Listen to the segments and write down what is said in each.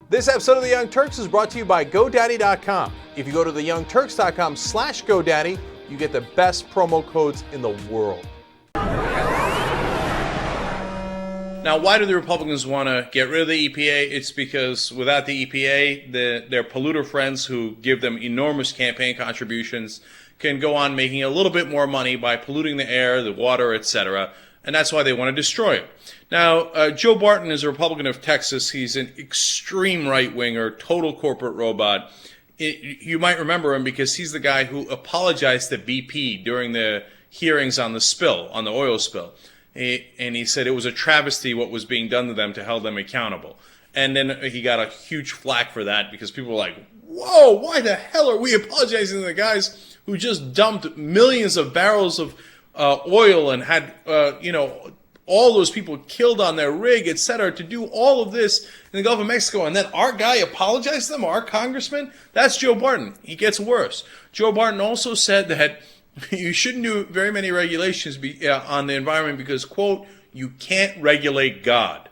This episode of The Young Turks is brought to you by GoDaddy.com. If you go to theyoungturks.com/GoDaddy, you get the best promo codes in the world. Now, why do the Republicans want to get rid of the EPA? It's because without the EPA, their polluter friends who give them enormous campaign contributions can go on making a little bit more money by polluting the air, the water, etc., and that's why they want to destroy it. Now, Joe Barton is a Republican of Texas. He's an extreme right-winger, total corporate robot. You might remember him because he's the guy who apologized to BP during the hearings on the spill, on the oil spill. And he said it was a travesty what was being done to them to hold them accountable. And then he got a huge flack for that because people were like, whoa, why the hell are we apologizing to the guys who just dumped millions of barrels of oil and had, all those people killed on their rig, etc., to do all of this in the Gulf of Mexico, and then our guy apologized to them, our congressman? That's Joe Barton. He gets worse. Joe Barton also said that you shouldn't do very many regulations on the environment because, quote, you can't regulate God.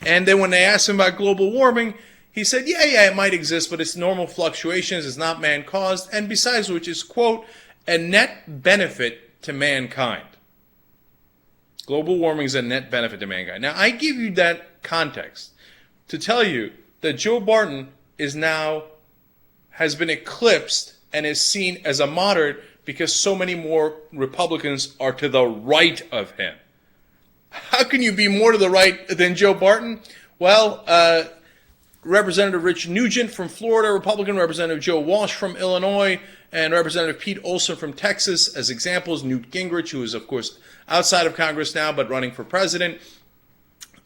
And then when they asked him about global warming, he said, yeah, it might exist, but it's normal fluctuations, it's not man-caused, and besides which is, quote, a net benefit to mankind. Global warming is a net benefit to mankind. Now, I give you that context to tell you that Joe Barton has been eclipsed and is seen as a moderate because so many more Republicans are to the right of him. How can you be more to the right than Joe Barton? Well, Representative Rich Nugent from Florida, Republican, Representative Joe Walsh from Illinois, and Representative Pete Olson from Texas as examples. Newt Gingrich, who is, of course, outside of Congress now but running for president,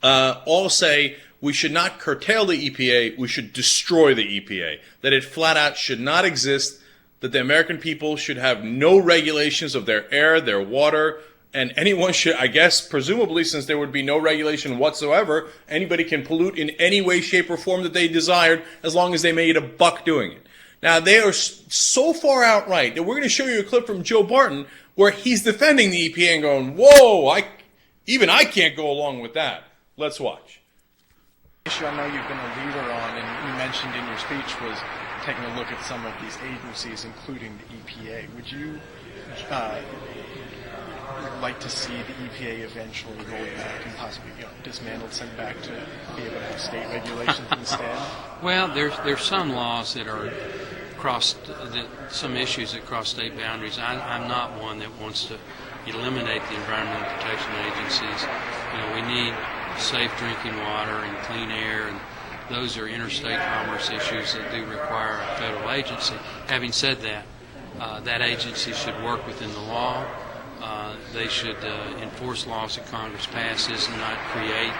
all say we should not curtail the EPA, we should destroy the EPA, that it flat out should not exist, that the American people should have no regulations of their air, their water, and anyone should, I guess, presumably, since there would be no regulation whatsoever, anybody can pollute in any way, shape, or form that they desired as long as they made a buck doing it. Now, they are so far outright that we're going to show you a clip from Joe Barton where he's defending the EPA and going, whoa, even I can't go along with that. Let's watch. Issue I know you've been a leader on, and you mentioned in your speech, was taking a look at some of these agencies, including the EPA. Would you like to see the EPA eventually rolled back and possibly dismantled, sent back to be able to have state regulations instead? Well, there's some laws that are some issues that cross state boundaries. I'm not one that wants to eliminate the environmental protection agencies. We need safe drinking water and clean air, and those are interstate commerce issues that do require a federal agency. Having said that, that agency should work within the law. They should enforce laws that Congress passes and not create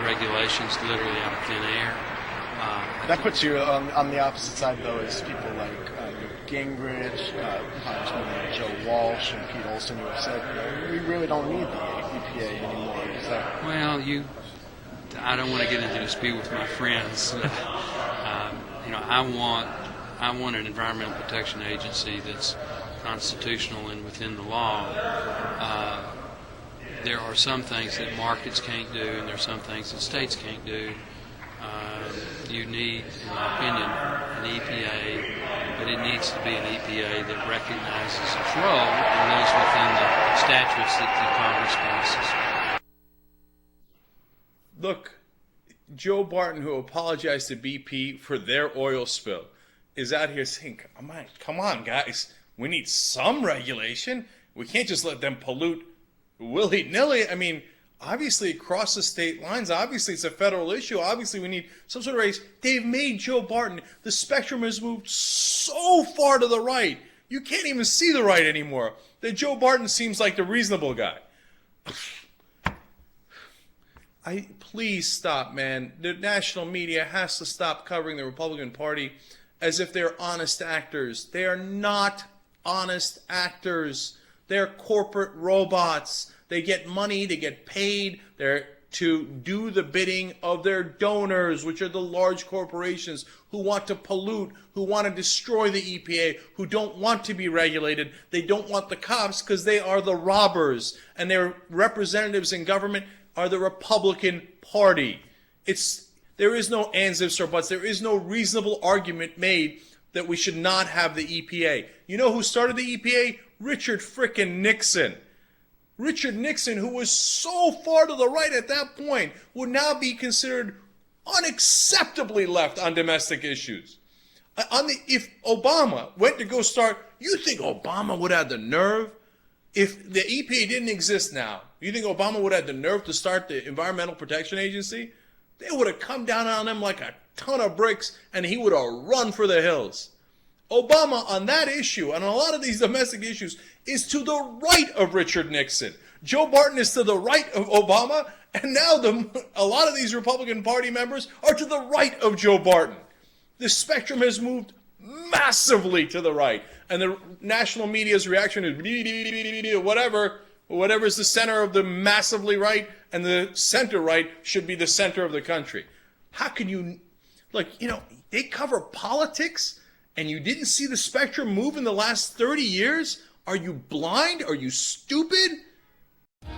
regulations literally out of thin air. That puts you on the opposite side, though, as people like Newt Gingrich, Congressman Joe Walsh, and Pete Olson, who have said, we really don't need the EPA anymore. Well, I don't want to get into a dispute with my friends. I want an environmental protection agency that's constitutional and within the law. There are some things that markets can't do, and there are some things that states can't do. You need, in my opinion, an EPA, but it needs to be an EPA that recognizes its role and lives within the statutes that the Congress passes. Look, Joe Barton, who apologized to BP for their oil spill, is out here saying, come on, guys, we need some regulation. We can't just let them pollute willy-nilly. I mean, obviously it crosses state lines. Obviously it's a federal issue. Obviously we need some sort of race. They've made Joe Barton, the spectrum has moved so far to the right, you can't even see the right anymore, that Joe Barton seems like the reasonable guy. Please stop, man. The national media has to stop covering the Republican Party as if they're honest actors. They are not honest actors. They're corporate robots. They get money, they get paid to do the bidding of their donors, which are the large corporations who want to pollute, who want to destroy the EPA, who don't want to be regulated. They don't want the cops because they are the robbers, and their representatives in government are the Republican Party. There is no ands, ifs, or buts. There is no reasonable argument made that we should not have the EPA. You know who started the EPA? Richard frickin' Nixon. Richard Nixon, who was so far to the right at that point, would now be considered unacceptably left on domestic issues. If Obama went to go start, you think Obama would have the nerve? If the EPA didn't exist now, you think Obama would have the nerve to start the Environmental Protection Agency? They would have come down on him like a ton of bricks, and he would have run for the hills. Obama, on that issue, and on a lot of these domestic issues, is to the right of Richard Nixon. Joe Barton is to the right of Obama, and now a lot of these Republican Party members are to the right of Joe Barton. The spectrum has moved massively to the right, and the national media's reaction is whatever's the center of the massively right, and the center right should be the center of the country. How can you, they cover politics, and you didn't see the spectrum move in the last 30 years? Are you blind? Are you stupid?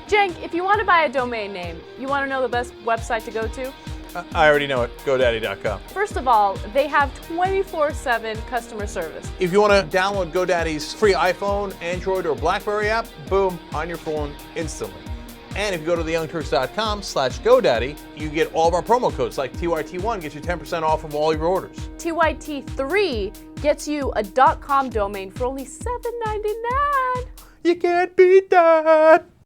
Cenk, if you want to buy a domain name, you want to know the best website to go to? I already know it. GoDaddy.com. First of all, they have 24/7 customer service. If you want to download GoDaddy's free iPhone, Android, or BlackBerry app, boom, on your phone instantly. And if you go to theyoungturks.com/GoDaddy, you get all of our promo codes, like TYT1 gets you 10% off from all your orders. TYT3 gets you a .com domain for only $7.99. You can't beat that.